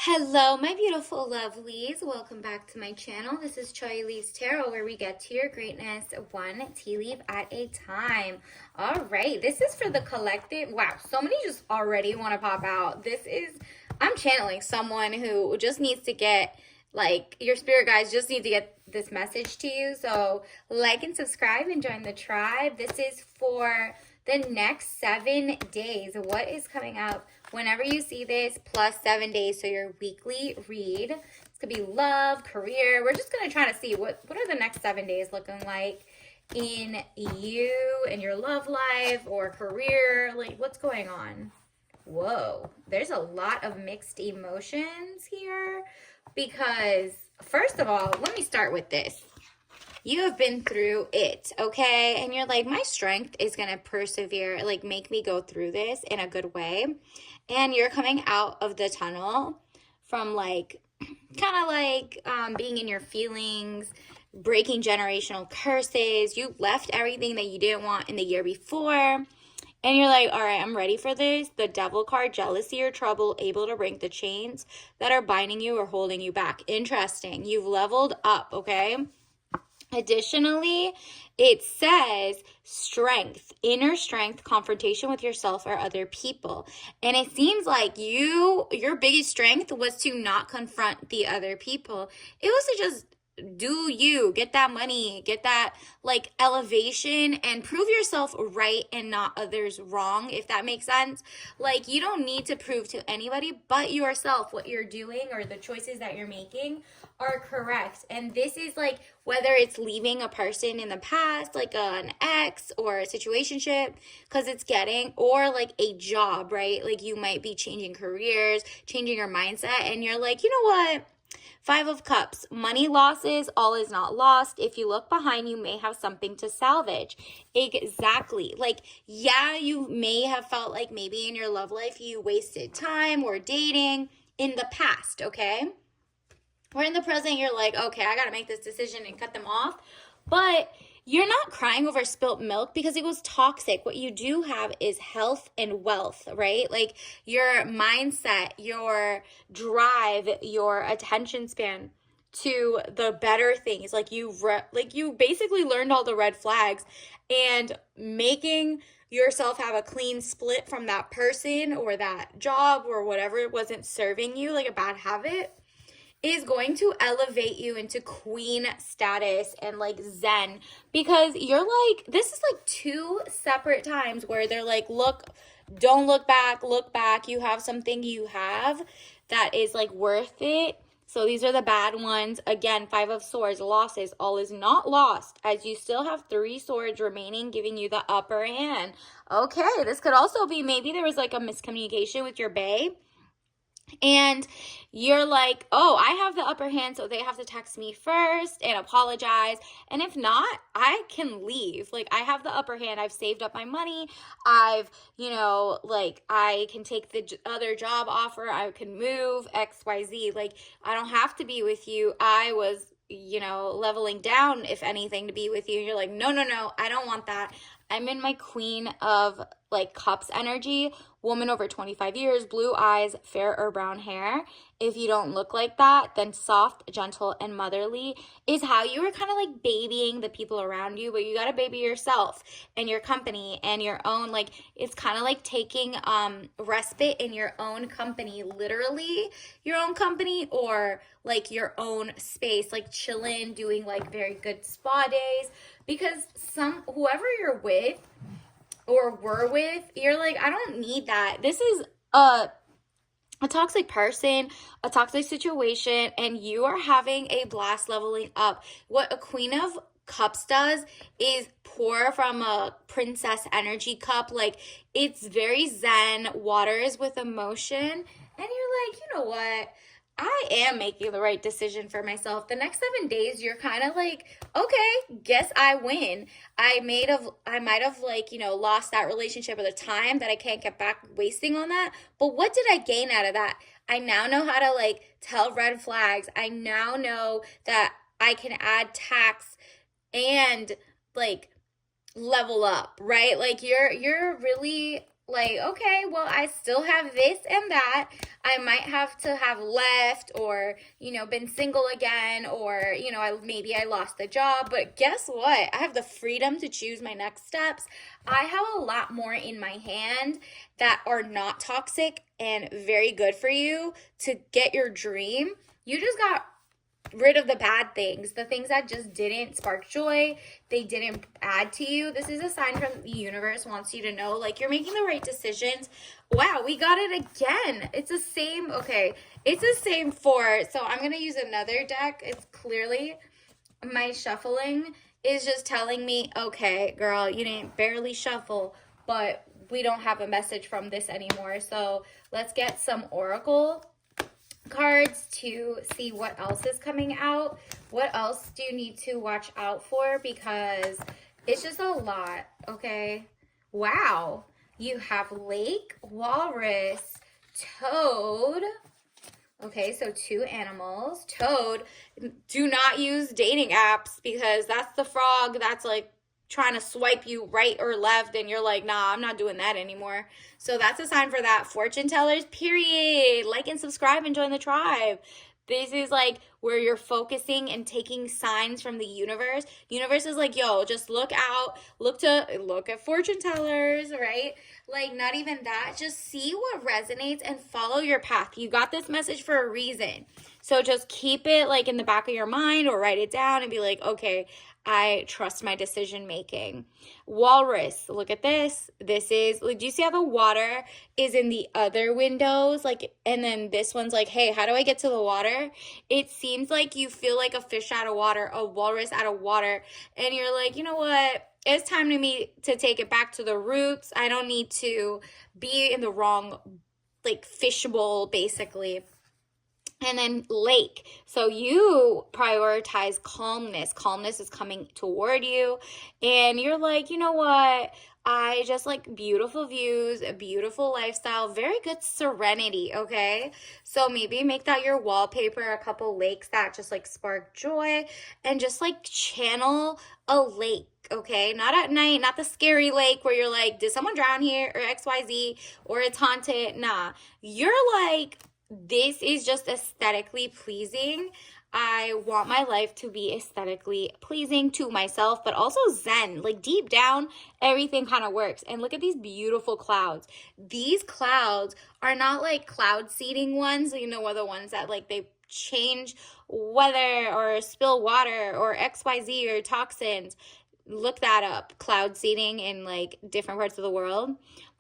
Hello, my beautiful lovelies. Welcome back to my channel. This is Choi Lee's Tarot, where we get to your greatness one tea leaf at a time. All right, this is for the collective. Wow, so many just already want to pop out. I'm channeling someone who just needs to get, like, your spirit guides just need to get this message to you. So, like and subscribe and join the tribe. This is for the next 7 days. What is coming up whenever you see this, plus 7 days, so your weekly read. This could be love, career. We're just going to try to see what are the next 7 days looking like in you and your love life or career. Like, what's going on? Whoa, there's a lot of mixed emotions here because, first of all, let me start with this. You have been through it, okay? And you're like, my strength is going to persevere, like make me go through this in a good way. And you're coming out of the tunnel from like, kind of like being in your feelings, breaking generational curses. You left everything that you didn't want in the year before. And you're like, all right, I'm ready for this. The devil card, jealousy or trouble, able to break the chains that are binding you or holding you back. Interesting. You've leveled up, okay? Additionally, it says strength, inner strength, confrontation with yourself or other people. And it seems like your biggest strength was to not confront the other people. It was to just do you, get that money, get that like elevation and prove yourself right and not others wrong, if that makes sense. Like, you don't need to prove to anybody but yourself what you're doing or the choices that you're making are correct. And this is like whether it's leaving a person in the past, like an ex or a situationship, because it's getting, or like a job, right? Like you might be changing careers, changing your mindset, and you're like, you know what? Five of Cups, money losses, all is not lost. If you look behind, you may have something to salvage. Exactly. Like, yeah, you may have felt like maybe in your love life you wasted time or dating in the past, okay? Or in the present, you're like, okay, I got to make this decision and cut them off. But you're not crying over spilt milk because it was toxic. What you do have is health and wealth, right? Like your mindset, your drive, your attention span to the better things. Like you basically learned all the red flags, and making yourself have a clean split from that person or that job or whatever wasn't serving you, like a bad habit, is going to elevate you into queen status and like zen, because you're like, this is like two separate times where they're like, look, don't look back, you have something you have that is like worth it. So these are the bad ones. Again, Five of Swords, losses, all is not lost, as you still have 3 swords remaining, giving you the upper hand. Okay, this could also be maybe there was like a miscommunication with your bae, and you're like, oh, I have the upper hand, so they have to text me first and apologize. And if not, I can leave. Like, I have the upper hand. I've saved up my money. Like, I can take the other job offer. I can move, XYZ. Like, I don't have to be with you. I was, leveling down, if anything, to be with you. And you're like, no, I don't want that. I'm in my Queen of like Cups energy, woman over 25 years, blue eyes, fair or brown hair. If you don't look like that, then soft, gentle, and motherly is how you were kind of like babying the people around you, but you got to baby yourself and your company and your own, like, it's kind of like taking respite in your own company, literally your own company, or like your own space, like chilling, doing like very good spa days, because whoever you're with or were with, you're like, I don't need that. This is a toxic person, a toxic situation, and you are having a blast leveling up. What a Queen of Cups does is pour from a princess energy cup. Like, it's very zen, waters with emotion, and you're like, you know what? I am making the right decision for myself. The next 7 days, you're kind of like, okay, guess I win. I might have like, lost that relationship or the time that I can't get back wasting on that. But what did I gain out of that? I now know how to like tell red flags. I now know that I can add tax and like level up, right? Like you're really like, okay, well, I still have this and that. I might have to have left or, been single again or, maybe I lost the job. But guess what? I have the freedom to choose my next steps. I have a lot more in my hand that are not toxic and very good for you to get your dream. You just got rid of the bad things, the things that just didn't spark joy, they didn't add to you. This is a sign from the universe wants you to know, like, you're making the right decisions. Wow, we got it again. It's the same. Okay, it's the same four. So I'm going to use another deck. It's clearly my shuffling is just telling me, okay, girl, you didn't barely shuffle, but we don't have a message from this anymore. So let's get some oracle cards to see what else is coming out. What else do you need to watch out for? Because it's just a lot, okay? Wow. You have lake, walrus, toad. Okay, so 2 animals. Toad, do not use dating apps because that's the frog that's like trying to swipe you right or left and you're like, nah, I'm not doing that anymore. So that's a sign for that. Fortune tellers, period. Like and subscribe and join the tribe. This is like where you're focusing and taking signs from the universe. Universe is like, yo, just look out, look at fortune tellers, right? Like, not even that. Just see what resonates and follow your path. You got this message for a reason. So just keep it like in the back of your mind or write it down and be like, okay, I trust my decision making. Walrus, look at this. This is, like, do you see how the water is in the other windows? Like, and then this one's like, hey, how do I get to the water? It seems like you feel like a fish out of water, a walrus out of water. And you're like, you know what? It's time to me to take it back to the roots. I don't need to be in the wrong, like, fish bowl, basically. And then lake. So you prioritize calmness. Calmness is coming toward you. And you're like, you know what? I just like beautiful views, a beautiful lifestyle, very good serenity, okay? So maybe make that your wallpaper, a couple lakes that just like spark joy and just like channel a lake, okay? Not at night, not the scary lake where you're like, did someone drown here or XYZ or it's haunted? Nah, you're like, this is just aesthetically pleasing. I want my life to be aesthetically pleasing to myself, but also zen. Like deep down, everything kind of works. And look at these beautiful clouds. These clouds are not like cloud seeding ones, you know, are the ones that like they change weather or spill water or XYZ or toxins. Look that up, cloud seeding in like different parts of the world.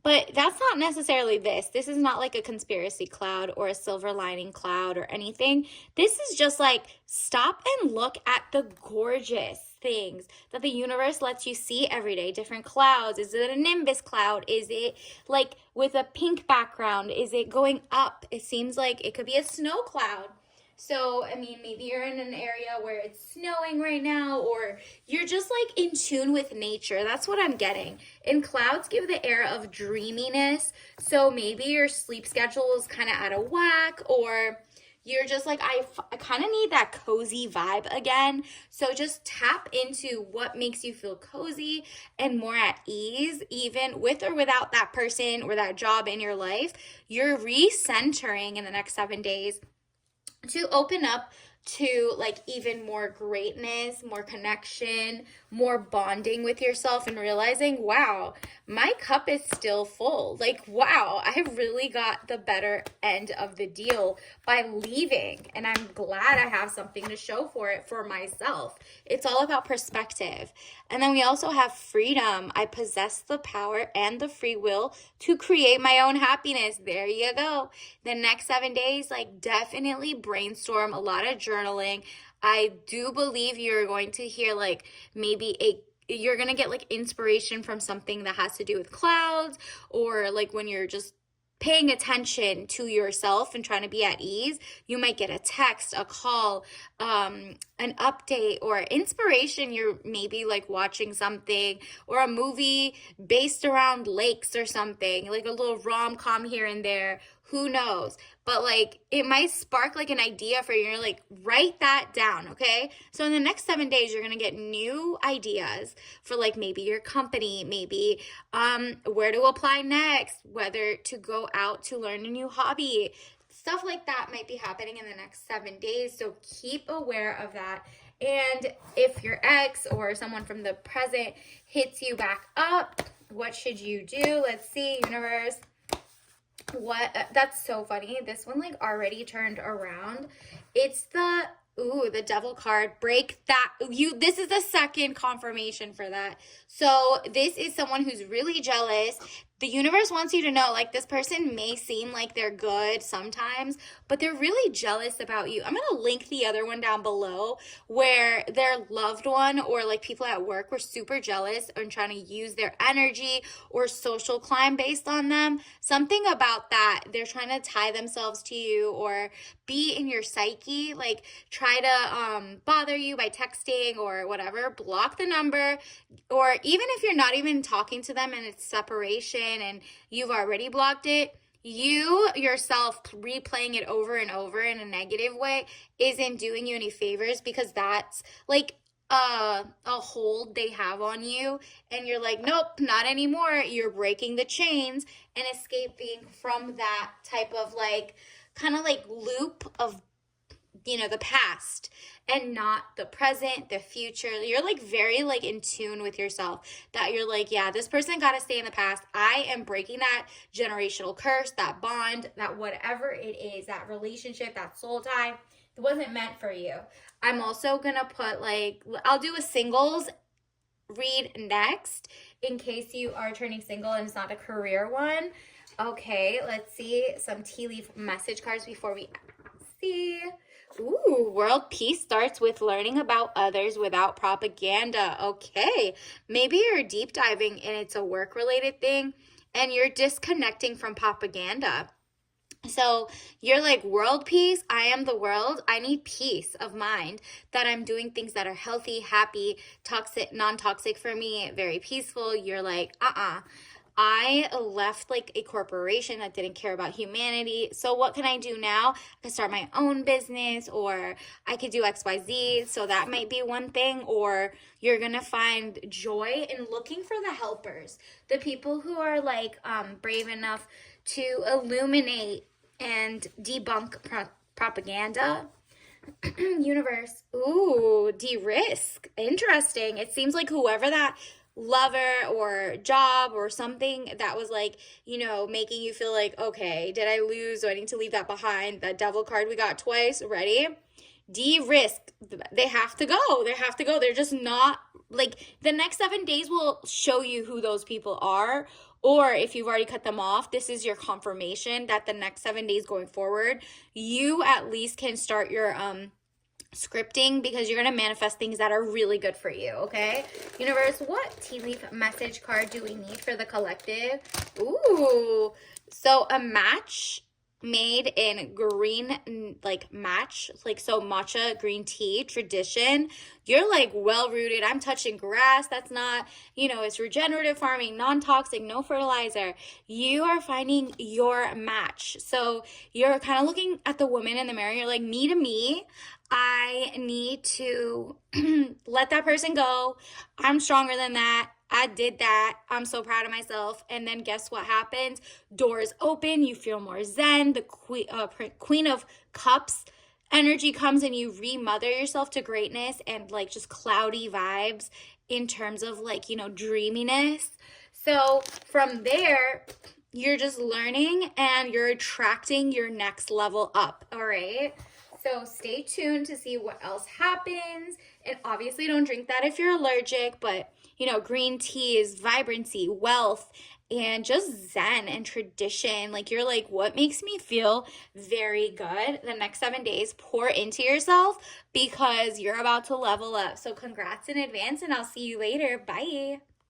But that's not necessarily this. This is not like a conspiracy cloud or a silver lining cloud or anything. This is just like stop and look at the gorgeous things that the universe lets you see every day. Different clouds. Is it a nimbus cloud? Is it like with a pink background? Is it going up? It seems like it could be a snow cloud. So, I mean, maybe you're in an area where it's snowing right now, or you're just like in tune with nature. That's what I'm getting. And clouds give the air of dreaminess. So maybe your sleep schedule is kind of out of whack, or you're just like, I kind of need that cozy vibe again. So just tap into what makes you feel cozy and more at ease, even with or without that person or that job in your life. You're recentering in the next 7 days to open up to like even more greatness, more connection, more bonding with yourself and realizing, wow, my cup is still full. Like, wow, I really got the better end of the deal by leaving. And I'm glad I have something to show for it for myself. It's all about perspective. And then we also have freedom. I possess the power and the free will to create my own happiness. There you go. The next 7 days, like definitely brainstorm a lot of journaling. I do believe you're going to hear like maybe you're going to get like inspiration from something that has to do with clouds, or like when you're just paying attention to yourself and trying to be at ease, you might get a text, a call, an update, or inspiration. You're maybe like watching something or a movie based around lakes or something, like a little rom-com here and there. Who knows? But like it might spark like an idea for you. You're like, write that down, okay? So in the next 7 days, you're gonna get new ideas for like maybe your company, maybe where to apply next, whether to go out to learn a new hobby. Stuff like that might be happening in the next 7 days. So keep aware of that. And if your ex or someone from the present hits you back up, what should you do? Let's see, universe. What? That's so funny. This one like already turned around. It's the devil card. Break that. This is the second confirmation for that. So this is someone who's really jealous. The universe wants you to know, like, this person may seem like they're good sometimes, but they're really jealous about you. I'm going to link the other one down below where their loved one or like people at work were super jealous and trying to use their energy or social climb based on them. Something about that. They're trying to tie themselves to you or be in your psyche, like try to bother you by texting or whatever. Block the number, or even if you're not even talking to them and it's separation and you've already blocked it, you yourself replaying it over and over in a negative way isn't doing you any favors, because that's like a hold they have on you, and you're like, nope, not anymore. You're breaking the chains and escaping from that type of like kind of like loop of the past and not the present, the future. You're like very like in tune with yourself, that you're like, yeah, this person got to stay in the past. I am breaking that generational curse, that bond, that whatever it is, that relationship, that soul tie, it wasn't meant for you. I'm also going to put like, I'll do a singles read next in case you are turning single and it's not a career one. Okay, let's see some tea leaf message cards before we see. Ooh, world peace starts with learning about others without propaganda. Okay, maybe you're deep diving and it's a work-related thing and you're disconnecting from propaganda. So you're like, world peace, I am the world. I need peace of mind, that I'm doing things that are healthy, happy, toxic, non-toxic for me, very peaceful. You're like, I left like a corporation that didn't care about humanity. So what can I do now? I can start my own business, or I could do XYZ. So that might be one thing. Or you're going to find joy in looking for the helpers, the people who are like brave enough to illuminate and debunk propaganda. Universe. Ooh, de-risk. Interesting. It seems like whoever that lover or job or something that was like, making you feel like, okay, did I lose? Do I need to leave that behind? That devil card we got twice. Ready? De-risk. They have to go. They have to go. They're just not like, the next 7 days will show you who those people are. Or if you've already cut them off, this is your confirmation that the next 7 days going forward, you at least can start your scripting, because you're going to manifest things that are really good for you, okay? Universe, what tea leaf message card do we need for the collective? Ooh, so a match made in green, like match, like so matcha green tea tradition. You're like well rooted. I'm touching grass. That's not, it's regenerative farming, non-toxic, no fertilizer. You are finding your match. So you're kind of looking at the woman in the mirror. You're like, me to me. I need to let that person go. I'm stronger than that. I did that. I'm so proud of myself. And then guess what happens? Doors open. You feel more zen. The Queen of Cups energy comes and you remother yourself to greatness and like just cloudy vibes in terms of like, dreaminess. So from there, you're just learning and you're attracting your next level up. All right. So stay tuned to see what else happens. And obviously don't drink that if you're allergic, but green tea is vibrancy, wealth, and just zen and tradition. Like, you're like, what makes me feel very good? The next 7 days, pour into yourself, because you're about to level up. So congrats in advance, and I'll see you later. Bye.